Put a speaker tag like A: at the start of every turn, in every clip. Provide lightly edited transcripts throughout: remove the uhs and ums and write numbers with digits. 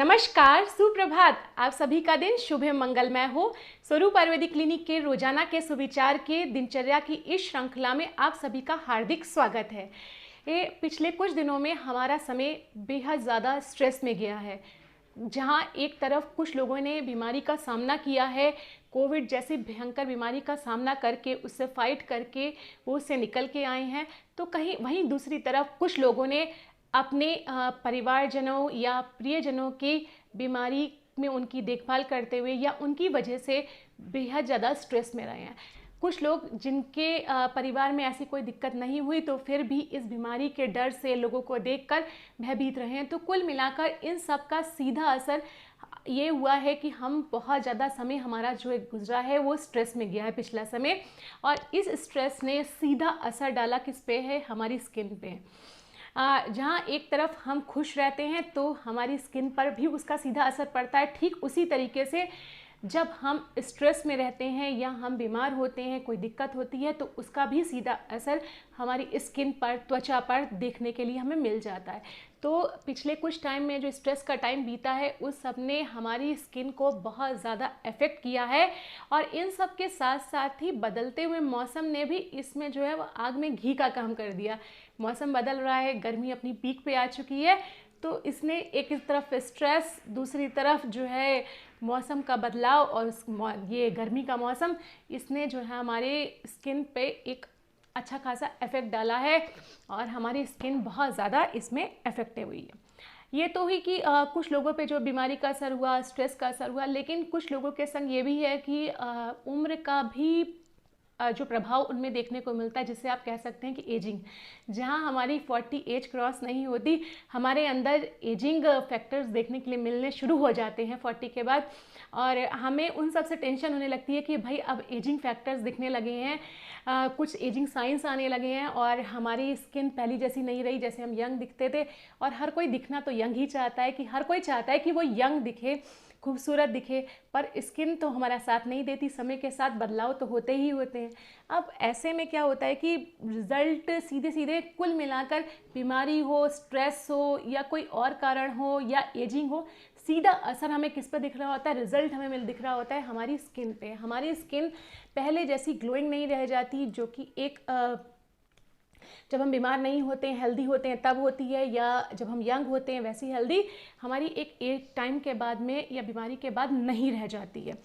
A: नमस्कार, सुप्रभात। आप सभी का दिन शुभ एवं मंगलमय हो। स्वरूप आयुर्वेदिक क्लिनिक के रोजाना के सुविचार के दिनचर्या की इस श्रृंखला में आप सभी का हार्दिक स्वागत है। ये पिछले कुछ दिनों में हमारा समय बेहद ज़्यादा स्ट्रेस में गया है, जहाँ एक तरफ कुछ लोगों ने बीमारी का सामना किया है, कोविड जैसी भयंकर बीमारी का सामना करके उससे फाइट करके वो उससे निकल के आए हैं, तो कहीं वहीं दूसरी तरफ कुछ लोगों ने अपने परिवारजनों या प्रियजनों की बीमारी में उनकी देखभाल करते हुए या उनकी वजह से बेहद ज़्यादा स्ट्रेस में रहे हैं। कुछ लोग जिनके परिवार में ऐसी कोई दिक्कत नहीं हुई तो फिर भी इस बीमारी के डर से लोगों को देखकर भयभीत रहे हैं। तो कुल मिलाकर इन सब का सीधा असर ये हुआ है कि हम बहुत ज़्यादा समय हमारा जो गुजरा है वो स्ट्रेस में गया है पिछला समय, और इस स्ट्रेस ने सीधा असर डाला किस पे है, हमारी स्किन पे। जहाँ एक तरफ हम खुश रहते हैं तो हमारी स्किन पर भी उसका सीधा असर पड़ता है। ठीक उसी तरीके से जब हम स्ट्रेस में रहते हैं या हम बीमार होते हैं, कोई दिक्कत होती है, तो उसका भी सीधा असर हमारी स्किन पर, त्वचा पर देखने के लिए हमें मिल जाता है। तो पिछले कुछ टाइम में जो स्ट्रेस का टाइम बीता है उस सब ने हमारी स्किन को बहुत ज़्यादा अफेक्ट किया है, और इन सब के साथ साथ ही बदलते हुए मौसम ने भी इसमें जो है वो आग में घी का काम कर दिया। मौसम बदल रहा है, गर्मी अपनी पीक पे आ चुकी है, तो इसने एक इस तरफ स्ट्रेस, दूसरी तरफ जो है मौसम का बदलाव और ये गर्मी का मौसम, इसने जो है हमारे स्किन पे एक अच्छा खासा इफेक्ट डाला है और हमारी स्किन बहुत ज़्यादा इसमें अफेक्टेड हुई है। ये तो हुई कि कुछ लोगों पे जो बीमारी का असर हुआ, स्ट्रेस का असर हुआ, लेकिन कुछ लोगों के संग ये भी है कि उम्र का भी जो प्रभाव उनमें देखने को मिलता है, जिससे आप कह सकते हैं कि एजिंग, जहां हमारी 40 एज क्रॉस नहीं होती, हमारे अंदर एजिंग फैक्टर्स देखने के लिए मिलने शुरू हो जाते हैं 40 के बाद, और हमें उन सब से टेंशन होने लगती है कि भाई अब एजिंग फैक्टर्स दिखने लगे हैं, कुछ एजिंग साइंस आने लगे हैं, और हमारी स्किन पहली जैसी नहीं रही जैसे हम यंग दिखते थे। और हर कोई दिखना तो यंग ही चाहता है, कि हर कोई चाहता है कि वो यंग दिखे, खूबसूरत दिखे, पर स्किन तो हमारा साथ नहीं देती। समय के साथ बदलाव तो होते ही होते हैं। अब ऐसे में क्या होता है कि रिज़ल्ट सीधे सीधे कुल मिलाकर, बीमारी हो, स्ट्रेस हो, या कोई और कारण हो, या एजिंग हो, सीधा असर हमें किस पर दिख रहा होता है, रिजल्ट हमें दिख रहा होता है हमारी स्किन पे। हमारी स्किन पहले जैसी ग्लोइंग नहीं रह जाती, जो कि एक जब हम बीमार नहीं होते हैं, हेल्दी होते हैं तब होती है, या जब हम यंग होते हैं वैसी हेल्दी हमारी एक टाइम के बाद में या बीमारी के बाद नहीं रह जाती है।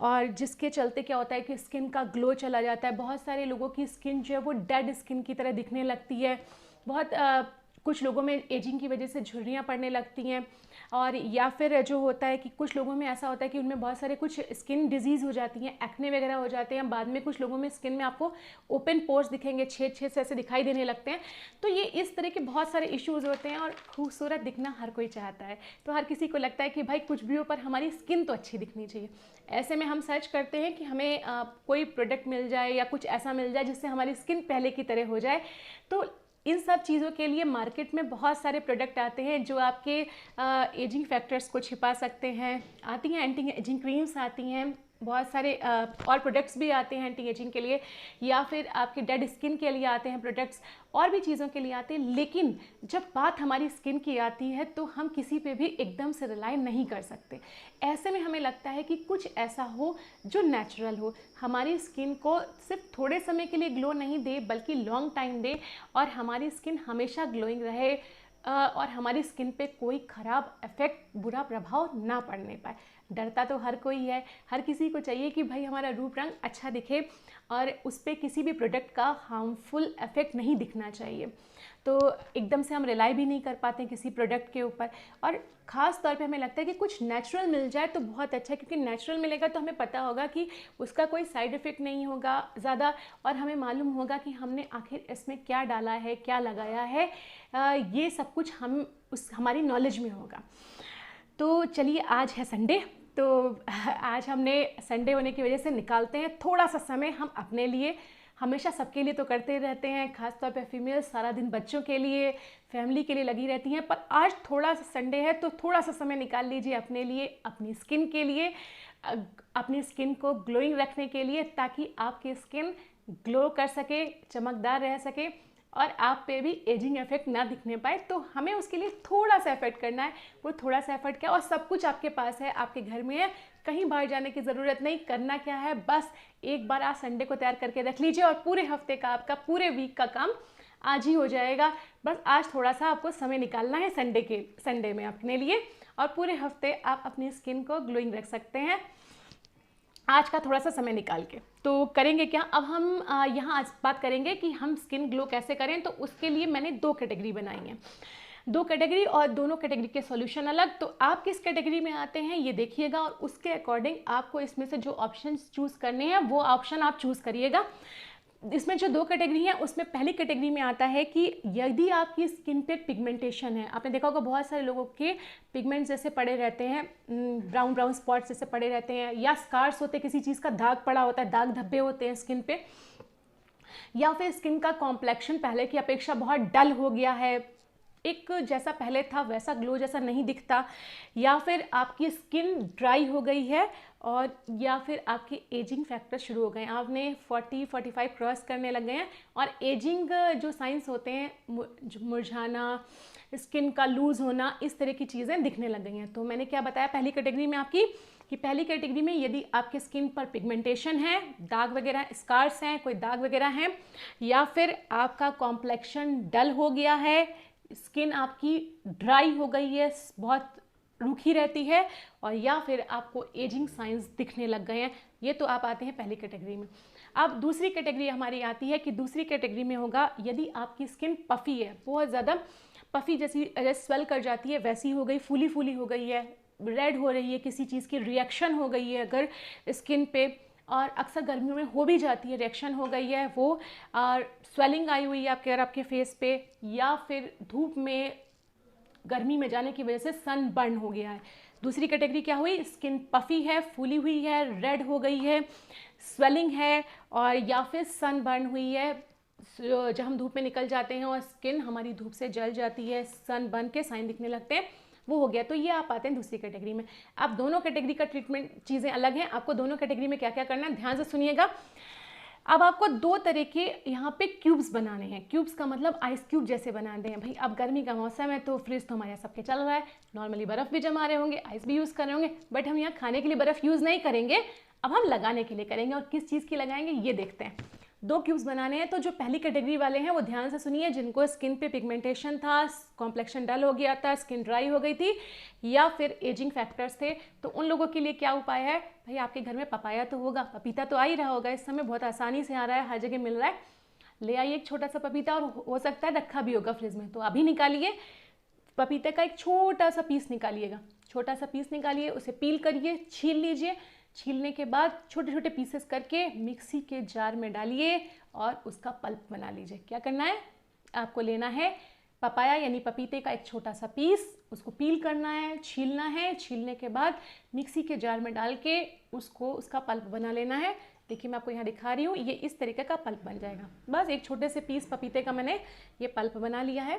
A: और जिसके चलते क्या होता है कि स्किन का ग्लो चला जाता है। बहुत सारे लोगों की स्किन जो है वो डेड स्किन की तरह दिखने लगती है। बहुत कुछ लोगों में एजिंग की वजह से झुर्रियाँ पड़ने लगती हैं, और या फिर जो होता है कि कुछ लोगों में ऐसा होता है कि उनमें बहुत सारे कुछ स्किन डिजीज़ हो जाती हैं, एक्ने वगैरह हो जाते हैं। बाद में कुछ लोगों में स्किन में आपको ओपन पोर्स दिखेंगे, छेद छेद से ऐसे दिखाई देने लगते हैं। तो ये इस तरह के बहुत सारे इश्यूज़ होते हैं, और खूबसूरत दिखना हर कोई चाहता है। तो हर किसी को लगता है कि भाई कुछ भी हो पर हमारी स्किन तो अच्छी दिखनी चाहिए। ऐसे में हम सर्च करते हैं कि हमें कोई प्रोडक्ट मिल जाए या कुछ ऐसा मिल जाए जिससे हमारी स्किन पहले की तरह हो जाए। तो इन सब चीज़ों के लिए मार्केट में बहुत सारे प्रोडक्ट आते हैं जो आपके एजिंग फैक्टर्स को छिपा सकते हैं। आती हैं एंटी एजिंग क्रीम्स आती हैं, बहुत सारे और प्रोडक्ट्स भी आते हैं एंटी एजिंग के लिए, या फिर आपके डेड स्किन के लिए आते हैं प्रोडक्ट्स, और भी चीज़ों के लिए आते हैं। लेकिन जब बात हमारी स्किन की आती है तो हम किसी पे भी एकदम से रिलाई नहीं कर सकते। ऐसे में हमें लगता है कि कुछ ऐसा हो जो नेचुरल हो, हमारी स्किन को सिर्फ थोड़े समय के लिए ग्लो नहीं दे बल्कि लॉन्ग टाइम दे, और हमारी स्किन हमेशा ग्लोइंग रहे, और हमारी स्किन पे कोई ख़राब इफेक्ट, बुरा प्रभाव ना पड़ने पाए। डरता तो हर कोई है, हर किसी को चाहिए कि भाई हमारा रूप रंग अच्छा दिखे, और उस पर किसी भी प्रोडक्ट का हार्मफुल इफेक्ट नहीं दिखना चाहिए। तो एकदम से हम रिलाई भी नहीं कर पाते किसी प्रोडक्ट के ऊपर, और ख़ास तौर पे हमें लगता है कि कुछ नेचुरल मिल जाए तो बहुत अच्छा है, क्योंकि नेचुरल मिलेगा तो हमें पता होगा कि उसका कोई साइड इफ़ेक्ट नहीं होगा ज़्यादा, और हमें मालूम होगा कि हमने आखिर इसमें क्या डाला है, क्या लगाया है, ये सब कुछ हमारी नॉलेज में होगा। तो चलिए, आज है संडे, तो आज हमने संडे होने की वजह से निकालते हैं थोड़ा सा समय हम अपने लिए। हमेशा सबके लिए तो करते रहते हैं, खासतौर पे फीमेल्स सारा दिन बच्चों के लिए, फैमिली के लिए लगी रहती हैं, पर आज थोड़ा सा संडे है तो थोड़ा सा समय निकाल लीजिए अपने लिए, अपनी स्किन के लिए, अपनी स्किन को ग्लोइंग रखने के लिए, ताकि आपकी स्किन ग्लो कर सके, चमकदार रह सके। और आप पे भी एजिंग इफेक्ट ना दिखने पाए, तो हमें उसके लिए थोड़ा सा एफर्ट करना है। वो थोड़ा सा एफर्ट क्या, और सब कुछ आपके पास है, आपके घर में है, कहीं बाहर जाने की ज़रूरत नहीं। करना क्या है, बस एक बार आज संडे को तैयार करके रख लीजिए और पूरे हफ्ते का, आपका पूरे वीक का काम आज ही हो जाएगा। बस आज थोड़ा सा आपको समय निकालना है संडे में अपने लिए, और पूरे हफ्ते आप अपनी स्किन को ग्लोइंग रख सकते हैं आज का थोड़ा सा समय निकाल के। तो करेंगे क्या, अब हम यहाँ आज बात करेंगे कि हम स्किन ग्लो कैसे करें। तो उसके लिए मैंने 2 कैटेगरी बनाई हैं, 2 कैटेगरी, और दोनों कैटेगरी के सॉल्यूशन अलग। तो आप किस कैटेगरी में आते हैं ये देखिएगा, और उसके अकॉर्डिंग आपको इसमें से जो ऑप्शन चूज़ करने हैं वो ऑप्शन आप चूज़ करिएगा। इसमें जो 2 कैटेगरी हैं, उसमें पहली कैटेगरी में आता है कि यदि आपकी स्किन पे पिगमेंटेशन है, आपने देखा होगा बहुत सारे लोगों के पिगमेंट्स जैसे पड़े रहते हैं, ब्राउन ब्राउन स्पॉट्स जैसे पड़े रहते हैं, या स्कार्स होते हैं, किसी चीज़ का दाग पड़ा होता है, दाग धब्बे होते हैं स्किन पे, या फिर स्किन का कॉम्प्लेक्शन पहले की अपेक्षा बहुत डल हो गया है, एक जैसा पहले था वैसा ग्लो जैसा नहीं दिखता, या फिर आपकी स्किन ड्राई हो गई है, और या फिर आपके एजिंग फैक्टर शुरू हो गए हैं, आपने 40-45 क्रॉस करने लग गए हैं, और एजिंग जो साइंस होते हैं, मुरझाना, स्किन का लूज़ होना, इस तरह की चीज़ें दिखने लग गई हैं। तो मैंने क्या बताया पहली कैटेगरी में आपकी, कि पहली कैटेगरी में यदि आपके स्किन पर पिगमेंटेशन है, दाग वगैरह, स्कार्स हैं, कोई दाग वगैरह हैं, या फिर आपका कॉम्प्लेक्शन डल हो गया है, स्किन आपकी ड्राई हो गई है, बहुत रूखी रहती है, और या फिर आपको एजिंग साइंस दिखने लग गए हैं, ये तो आप आते हैं पहली कैटेगरी में। अब दूसरी कैटेगरी हमारी आती है कि दूसरी कैटेगरी में होगा यदि आपकी स्किन पफ़ी है, बहुत ज़्यादा पफ़ी जैसी स्वेल कर जाती है वैसी हो गई, फूली फूली हो गई है, रेड हो रही है, किसी चीज़ की रिएक्शन हो गई है अगर स्किन पे, और अक्सर गर्मियों में हो भी जाती है, रिएक्शन हो गई है वो, और स्वेलिंग आई हुई है आपके फेस पे, या फिर धूप में गर्मी में जाने की वजह से सन बर्न हो गया है। दूसरी कैटेगरी क्या हुई, स्किन पफ़ी है, फूली हुई है, रेड हो गई है, स्वेलिंग है, और या फिर सन बर्न हुई है, जब हम धूप में निकल जाते हैं और स्किन हमारी धूप से जल जाती है, सन बर्न के साइन दिखने लगते हैं, वो हो गया। तो ये आप आते हैं दूसरी कैटेगरी में। अब दोनों कैटेगरी का ट्रीटमेंट चीज़ें अलग हैं, आपको दोनों कैटेगरी में क्या क्या करना है ध्यान से सुनिएगा। अब आपको 2 तरह के यहाँ पे क्यूब्स बनाने हैं। क्यूब्स का मतलब आइस क्यूब जैसे बनाते हैं भाई। अब गर्मी का मौसम है तो फ्रिज तो हमारे यहाँ सबके चल रहा है, नॉर्मली बर्फ़ भी जमा रहे होंगे, आइस भी यूज़ कर रहे होंगे, बट हम यहाँ खाने के लिए बर्फ़ यूज़ नहीं करेंगे, अब हम लगाने के लिए करेंगे। और किस चीज़ की लगाएंगे ये देखते हैं। 2 क्यूब्स बनाने हैं। तो जो पहली कैटेगरी वाले हैं वो ध्यान से सुनिए, जिनको स्किन पे पिगमेंटेशन था, कॉम्प्लेक्शन डल हो गया था, स्किन ड्राई हो गई थी, या फिर एजिंग फैक्टर्स थे, तो उन लोगों के लिए क्या उपाय है भाई। आपके घर में पपाया तो होगा, पपीता तो आ ही रहा होगा, इस समय बहुत आसानी से आ रहा है, हर जगह मिल रहा है, ले आइए एक छोटा सा पपीता, और हो सकता है रखा भी होगा फ्रिज में, तो अभी निकालिए पपीते का एक छोटा सा पीस निकालिएगा, छोटा सा पीस निकालिए, उसे पील करिए, छील लीजिए, छीलने के बाद छोटे छोटे पीसेस करके मिक्सी के जार में डालिए और उसका पल्प बना लीजिए। क्या करना है, आपको लेना है पपाया यानी पपीते का एक छोटा सा पीस, उसको पील करना है, छीलना है, छीलने के बाद मिक्सी के जार में डाल के उसका पल्प बना लेना है। देखिए मैं आपको यहाँ दिखा रही हूँ, ये इस तरीके का पल्प बन जाएगा। बस एक छोटे से पीस पपीते का मैंने ये पल्प बना लिया है।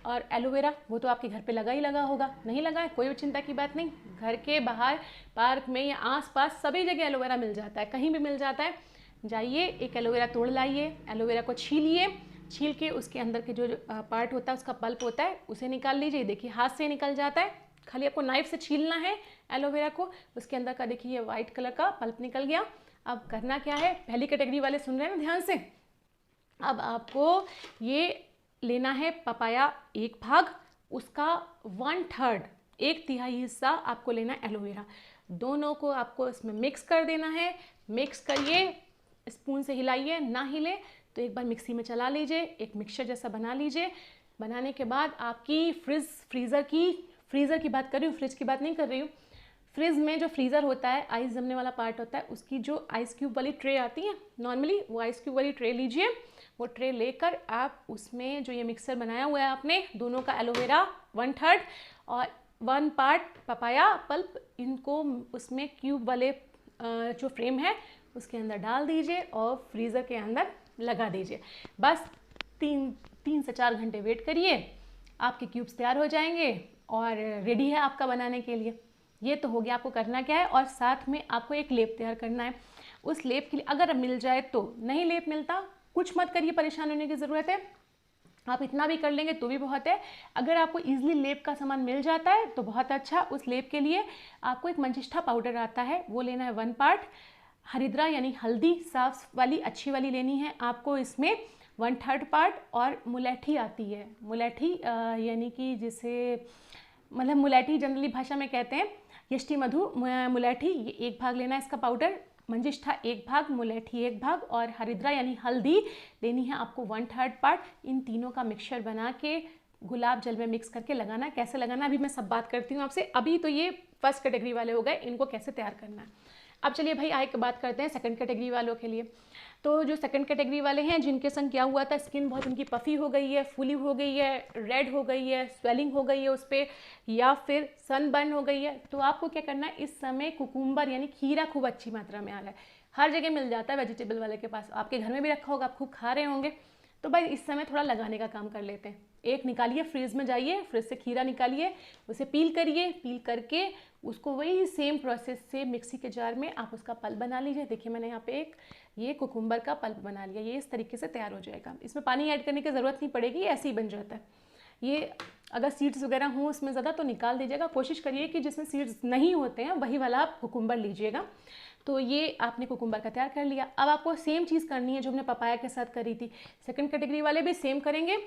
A: और एलोवेरा वो तो आपके घर पे लगा ही लगा होगा, नहीं लगा है कोई चिंता की बात नहीं, घर के बाहर पार्क में या आसपास सभी जगह एलोवेरा मिल जाता है, कहीं भी मिल जाता है। जाइए एक एलोवेरा तोड़ लाइए, एलोवेरा को छीलिए, छील के उसके अंदर के जो पार्ट होता है, उसका पल्प होता है, उसे निकाल लीजिए। देखिए हाथ से निकल जाता है, खाली आपको नाइफ से छीलना है एलोवेरा को। उसके अंदर का देखिए ये वाइट कलर का पल्प निकल गया। अब करना क्या है, पहली कैटेगरी वाले सुन रहे हैं ना ध्यान से। अब आपको ये लेना है पपाया एक भाग, उसका 1/3 1/3 हिस्सा आपको लेना है एलोवेरा। दोनों को आपको इसमें मिक्स कर देना है। मिक्स करिए, स्पून से हिलाइए, ना हिले तो एक बार मिक्सी में चला लीजिए, एक मिक्सचर जैसा बना लीजिए। बनाने के बाद आपकी फ्रीज़र की बात कर रही हूँ, फ्रिज की बात नहीं कर रही हूँ। फ्रिज में जो फ्रीज़र होता है, आइस जमने वाला पार्ट होता है, उसकी जो आइस क्यूब वाली ट्रे आती है नॉर्मली, वो आइस क्यूब वाली ट्रे लीजिए। वो ट्रे लेकर आप उसमें जो ये मिक्सर बनाया हुआ है आपने, दोनों का एलोवेरा 1/3 और 1 पार्ट पपाया पल्प, इनको उसमें क्यूब वाले जो फ्रेम है उसके अंदर डाल दीजिए और फ्रीज़र के अंदर लगा दीजिए। बस 3 से 4 घंटे वेट करिए, आपके क्यूब्स तैयार हो जाएंगे और रेडी है आपका बनाने के लिए। ये तो हो गया। आपको करना क्या है, और साथ में आपको एक लेप तैयार करना है। उस लेप के लिए अगर मिल जाए तो, नहीं लेप मिलता कुछ मत करिए, परेशान होने की ज़रूरत है। आप इतना भी कर लेंगे तो भी बहुत है। अगर आपको ईजिली लेप का सामान मिल जाता है तो बहुत अच्छा। उस लेप के लिए आपको एक मंजिष्ठा पाउडर आता है, वो लेना है 1 पार्ट। हरिद्रा यानी हल्दी साफ वाली अच्छी वाली लेनी है आपको, इसमें 1/3 पार्ट। और मुलैठी आती है, मुलैठी यानी कि जिसे मतलब मुलैठी जनरली भाषा में कहते हैं यष्टि मधु मुलैठी, ये 1 भाग लेना है इसका पाउडर। मंजिष्ठा 1 भाग, मुलैठी 1 भाग और हरिद्रा यानी हल्दी लेनी है आपको 1/3 पार्ट। इन तीनों का मिक्सचर बना के गुलाब जल में मिक्स करके लगाना है। कैसे लगाना है अभी मैं सब बात करती हूँ आपसे। अभी तो ये फर्स्ट कैटेगरी वाले हो गए, इनको कैसे तैयार करना है। अब चलिए भाई आए बात करते हैं सेकंड कैटेगरी वालों के लिए। तो जो सेकंड कैटेगरी वाले हैं जिनके संग क्या हुआ था, स्किन बहुत उनकी पफी हो गई है, फूली हो गई है, रेड हो गई है, स्वेलिंग हो गई है उस पर, या फिर सनबर्न हो गई है, तो आपको क्या करना है, इस समय कुकुम्बर यानी खीरा खूब अच्छी मात्रा में आ रहा है, हर जगह मिल जाता है वेजिटेबल वाले के पास, आपके घर में भी रखा होगा, आप खूब खा रहे होंगे। तो भाई इस समय थोड़ा लगाने का काम कर लेते हैं। एक निकालिए, फ्रिज में जाइए, फ्रिज से खीरा निकालिए, उसे पील करिए, पील करके उसको वही सेम प्रोसेस से मिक्सी के जार में आप उसका पल्प बना लीजिए। देखिए मैंने यहाँ पे एक ये कुकुम्बर का पल्प बना लिया, ये इस तरीके से तैयार हो जाएगा। इसमें पानी ऐड करने की ज़रूरत नहीं पड़ेगी, ऐसे ही बन जाता है। ये अगर सीड्स वगैरह हों उसमें ज़्यादा तो निकाल दीजिएगा, कोशिश करिए कि जिसमें सीड्स नहीं होते हैं वही वाला आप कुकुम्बर लीजिएगा। तो ये आपने कुकुम्बर का तैयार कर लिया। अब आपको सेम चीज़ करनी है जो हमने पपाया के साथ करी थी, सेकंड कैटेगरी वाले भी सेम करेंगे।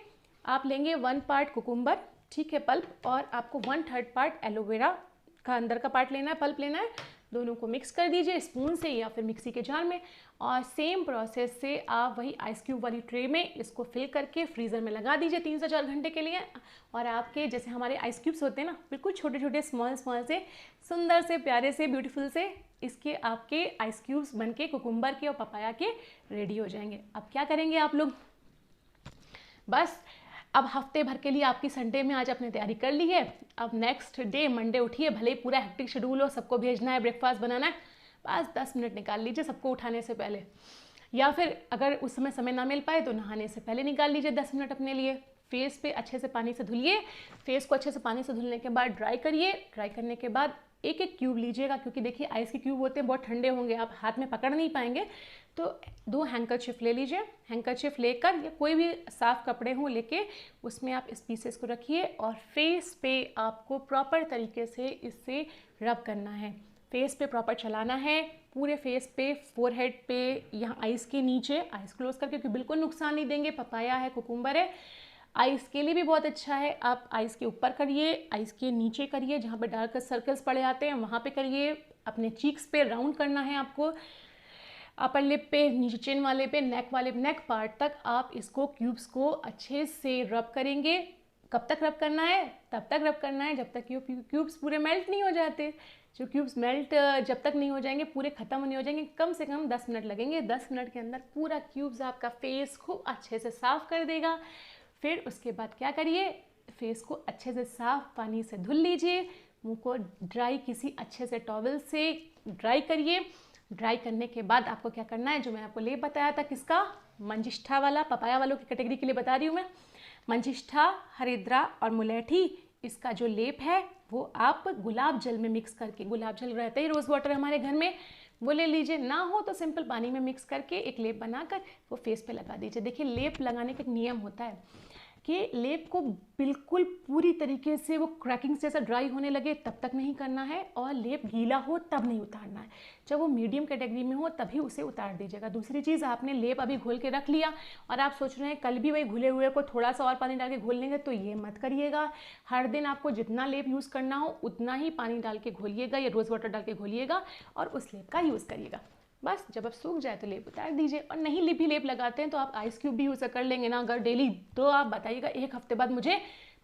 A: आप लेंगे 1 पार्ट कुकुम्बर, ठीक है, पल्प, और आपको 1/3 पार्ट एलोवेरा का अंदर का पार्ट लेना है, पल्प लेना है। दोनों को मिक्स कर दीजिए स्पून से या फिर मिक्सी के जार में, और सेम प्रोसेस से आप वही आइस क्यूब वाली ट्रे में इसको फिल करके फ्रीज़र में लगा दीजिए 3 से 4 घंटे के लिए। और आपके जैसे हमारे आइस क्यूब्स होते हैं ना, बिल्कुल छोटे छोटे स्मॉल स्मॉल से सुंदर से प्यारे से ब्यूटीफुल से इसके आपके आइस क्यूब्स बन के कुकुम्बर के और पपाया के रेडी हो जाएंगे। अब क्या करेंगे आप लोग, बस अब हफ्ते भर के लिए आपकी संडे में आज आपने तैयारी कर ली है। अब नेक्स्ट डे मंडे उठिए, भले ही पूरा हेक्टिक शेड्यूल हो, सबको भेजना है, ब्रेकफास्ट बनाना है, बस 10 मिनट निकाल लीजिए सबको उठाने से पहले, या फिर अगर उस समय ना मिल पाए तो नहाने से पहले निकाल लीजिए 10 मिनट अपने लिए। फेस पे अच्छे से पानी से धुलिए, फेस को अच्छे से पानी से धुलने के बाद ड्राई करिए। ड्राई करने के बाद एक एक क्यूब लीजिएगा, क्योंकि देखिए आइस के क्यूब होते हैं बहुत ठंडे होंगे, आप हाथ में पकड़ नहीं पाएंगे। तो 2 हैंकरचिफ ले लीजिए, हैंकरचिफ लेकर या कोई भी साफ कपड़े हों लेके उसमें आप इस पीसेस को रखिए और फेस पे आपको प्रॉपर तरीके से इससे रब करना है। फेस पे प्रॉपर चलाना है, पूरे फेस पे, फोरहेड पे, यहाँ आइस के नीचे, आइस क्लोज करके, क्योंकि बिल्कुल नुकसान नहीं देंगे, पपाया है, कुकुम्बर है, आइस के लिए भी बहुत अच्छा है। आप आइस के ऊपर करिए, आइस के नीचे करिए, जहाँ पे डार्क सर्कल्स पड़े आते हैं वहाँ पे करिए, अपने चीक्स पे राउंड करना है आपको, अपर लिप पे, नीचे चिन वाले पे, नेक वाले नेक पार्ट तक आप इसको क्यूब्स को अच्छे से रब करेंगे। कब तक रब करना है, तब तक रब करना है जब तक कि क्यूब्स पूरे मेल्ट नहीं हो जाते। जो क्यूब्स मेल्ट जब तक नहीं हो जाएंगे, पूरे ख़त्म नहीं हो जाएंगे, कम से कम 10 मिनट लगेंगे। 10 मिनट के अंदर पूरा क्यूब्स आपका फेस खूब अच्छे से साफ़ कर देगा। फिर उसके बाद क्या करिए, फेस को अच्छे से साफ पानी से धुल लीजिए, मुंह को ड्राई किसी अच्छे से टॉवल से ड्राई करिए। ड्राई करने के बाद आपको क्या करना है, जो मैं आपको लेप बताया था, किसका, मंजिष्ठा वाला, पपाया वालों की कैटेगरी के लिए बता रही हूँ मैं, मंजिष्ठा, हरिद्रा और मुलैठी, इसका जो लेप है वो आप गुलाब जल में मिक्स करके, गुलाब जल रहता ही रोज़ वाटर हमारे घर में, वो ले लीजिए, ना हो तो सिंपल पानी में मिक्स करके एक लेप बनाकर वो फेस पे लगा दीजिए। देखिए लेप लगाने का एक नियम होता है कि लेप को बिल्कुल पूरी तरीके से वो क्रैकिंग जैसा ड्राई होने लगे तब तक नहीं करना है, और लेप गीला हो तब नहीं उतारना है। जब वो मीडियम कैटेगरी में हो तभी उसे उतार दीजिएगा। दूसरी चीज़, आपने लेप अभी घोल के रख लिया और आप सोच रहे हैं कल भी वही घुले हुए को थोड़ा सा और पानी डाल के घोल लेंगे, तो ये मत करिएगा। हर दिन आपको जितना लेप यूज़ करना हो उतना ही पानी डाल के घोलिएगा या रोज़ वाटर डाल के घोलिएगा और उस लेप का यूज़ करिएगा। बस जब अब सूख जाए तो लेप उतार दीजिए। और नहीं भी लेप लगाते हैं तो आप आइस क्यूब भी यूज़ कर लेंगे ना अगर डेली, तो आप बताइएगा एक हफ्ते बाद मुझे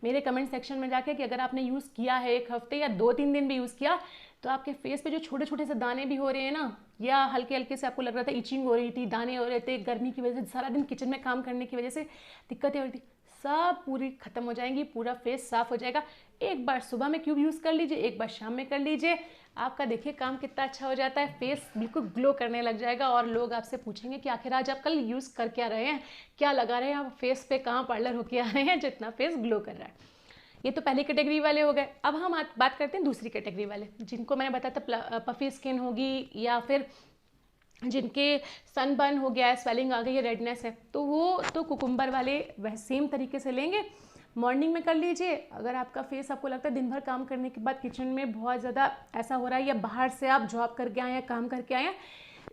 A: मेरे कमेंट सेक्शन में जाके कि अगर आपने यूज़ किया है 1 हफ्ते या 2-3 दिन भी यूज़ किया, तो आपके फेस पे जो छोटे छोटे से दाने भी हो रहे हैं ना, या हल्के हल्के से आपको लग रहा था इचिंग हो रही थी, दाने हो रहे थे, गर्मी की वजह से, सारा दिन किचन में काम करने की वजह से दिक्कतें हो रही थी, सब पूरी ख़त्म हो जाएंगी, पूरा फेस साफ़ हो जाएगा। एक बार सुबह में क्यूब यूज़ कर लीजिए, एक बार शाम में कर लीजिए, आपका देखिए काम कितना अच्छा हो जाता है, फेस बिल्कुल ग्लो करने लग जाएगा। और लोग आपसे पूछेंगे कि आखिर आज आप कल यूज़ कर क्या रहे हैं, क्या लगा रहे हैं आप फेस पे, कहाँ पार्लर होके आ रहे हैं जितना फेस ग्लो कर रहा है। ये तो पहली कैटेगरी वाले हो गए। अब हम बात करते हैं दूसरी कैटेगरी वाले, जिनको मैंने बताया था पफी स्किन होगी या फिर जिनके सनबर्न हो गया है, स्वेलिंग आ गई है, रेडनेस है, तो वो तो कुकुम्बर वाले वह सेम तरीके से लेंगे। मॉर्निंग में कर लीजिए। अगर आपका फेस, आपको लगता है दिन भर काम करने के बाद किचन में बहुत ज़्यादा ऐसा हो रहा है, या बाहर से आप जॉब करके आए हैं, काम करके आए हैं,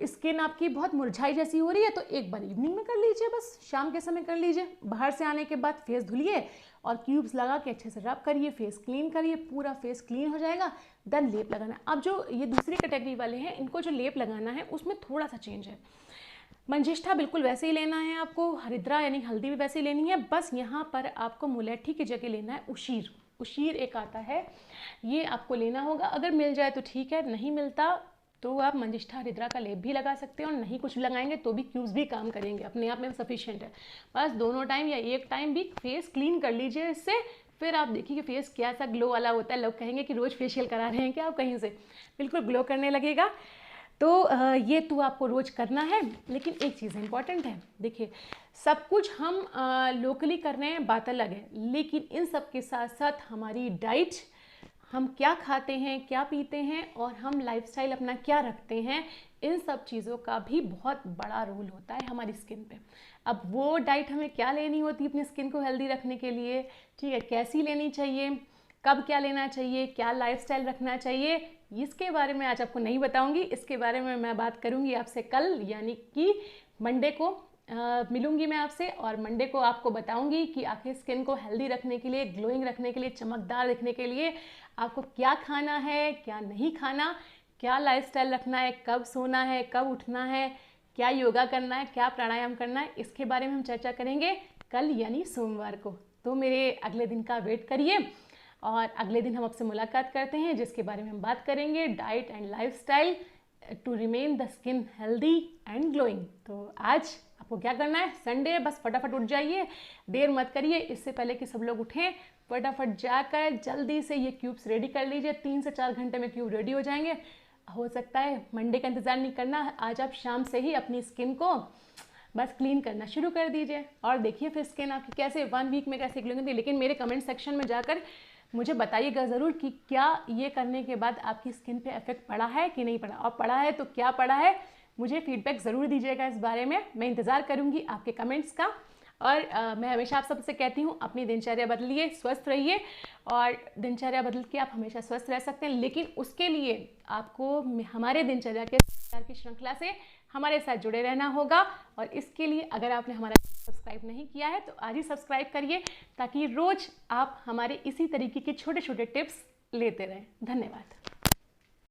A: स्किन आपकी बहुत मुरझाई जैसी हो रही है, तो एक बार इवनिंग में कर लीजिए, बस शाम के समय कर लीजिए। बाहर से आने के बाद फेस धुलिए और क्यूब्स लगा के अच्छे से रब करिए, फेस क्लीन करिए, पूरा फेस क्लीन हो जाएगा। देन लेप लगाना। अब जो ये दूसरी कैटेगरी वाले हैं, इनको जो लेप लगाना है उसमें थोड़ा सा चेंज है। मंजिष्ठा बिल्कुल वैसे ही लेना है आपको, हरिद्रा यानी हल्दी भी वैसे ही लेनी है, बस यहाँ पर आपको मुलेठी की जगह लेना है उशीर। उशीर एक आता है, ये आपको लेना होगा। अगर मिल जाए तो ठीक है, नहीं मिलता तो आप मंजिष्ठा हरिद्रा का लेप भी लगा सकते हैं, और नहीं कुछ लगाएंगे तो भी क्यूब्स भी काम करेंगे, अपने आप में सफिशिएंट है। बस दोनों टाइम या एक टाइम भी फेस क्लीन कर लीजिए इससे, फिर आप देखिए कि फेस क्या सा ग्लो वाला होता है। लोग कहेंगे कि रोज़ फेशियल करा रहे हैं क्या आप कहीं से, बिल्कुल ग्लो करने लगेगा। तो ये तो आपको रोज़ करना है। लेकिन एक चीज़ इंपॉर्टेंट है, देखिए सब कुछ हम लोकली कर रहे हैं, बात अलग है, लेकिन इन सब के साथ साथ हमारी डाइट, हम क्या खाते हैं, क्या पीते हैं, और हम लाइफस्टाइल अपना क्या रखते हैं, इन सब चीज़ों का भी बहुत बड़ा रोल होता है हमारी स्किन पे। अब वो डाइट हमें क्या लेनी होती है अपनी स्किन को हेल्दी रखने के लिए, ठीक है, कैसी लेनी चाहिए, कब क्या लेना चाहिए, क्या लाइफस्टाइल रखना चाहिए, इसके बारे में आज आपको नहीं बताऊंगी। इसके बारे में मैं बात करूंगी आपसे कल, यानी कि मंडे को मिलूंगी मैं आपसे, और मंडे को आपको बताऊंगी कि आखिर स्किन को हेल्दी रखने के लिए, ग्लोइंग रखने के लिए, चमकदार दिखने के लिए आपको क्या खाना है, क्या नहीं खाना, क्या लाइफस्टाइल रखना है, कब सोना है, कब उठना है, क्या योगा करना है, क्या प्राणायाम करना है, इसके बारे में हम चर्चा करेंगे कल यानी सोमवार को। तो मेरे अगले दिन का वेट करिए, और अगले दिन हम आपसे मुलाकात करते हैं, जिसके बारे में हम बात करेंगे diet and lifestyle to remain the skin healthy and glowing. तो आज आपको क्या करना है, संडे है, बस फटाफट उठ जाइए, देर मत करिए, इससे पहले कि सब लोग उठें फटाफट जाकर जल्दी से ये क्यूब्स रेडी कर लीजिए। 3 से 4 घंटे में क्यूब रेडी हो जाएंगे। हो सकता है मंडे का इंतज़ार नहीं करना, आज आप शाम से ही अपनी स्किन को बस क्लीन करना शुरू कर दीजिए, और देखिए फिर स्किन आपकी कैसे 1 वीक में कैसे ग्लो होती है। लेकिन मेरे कमेंट सेक्शन में जाकर मुझे बताइएगा ज़रूर कि क्या ये करने के बाद आपकी स्किन पे इफेक्ट पड़ा है कि नहीं पड़ा, और पड़ा है तो क्या पड़ा है, मुझे फीडबैक ज़रूर दीजिएगा इस बारे में। मैं इंतज़ार करूँगी आपके कमेंट्स का। और मैं हमेशा आप सबसे कहती हूँ, अपनी दिनचर्या बदलिए, स्वस्थ रहिए, और दिनचर्या बदल के आप हमेशा स्वस्थ रह सकते हैं। लेकिन उसके लिए आपको हमारे दिनचर्या के की श्रृंखला से हमारे साथ जुड़े रहना होगा, और इसके लिए अगर आपने हमारा सब्सक्राइब नहीं किया है तो आज ही सब्सक्राइब करिए, ताकि रोज़ आप हमारे इसी तरीके के छोटे छोटे टिप्स लेते रहें। धन्यवाद।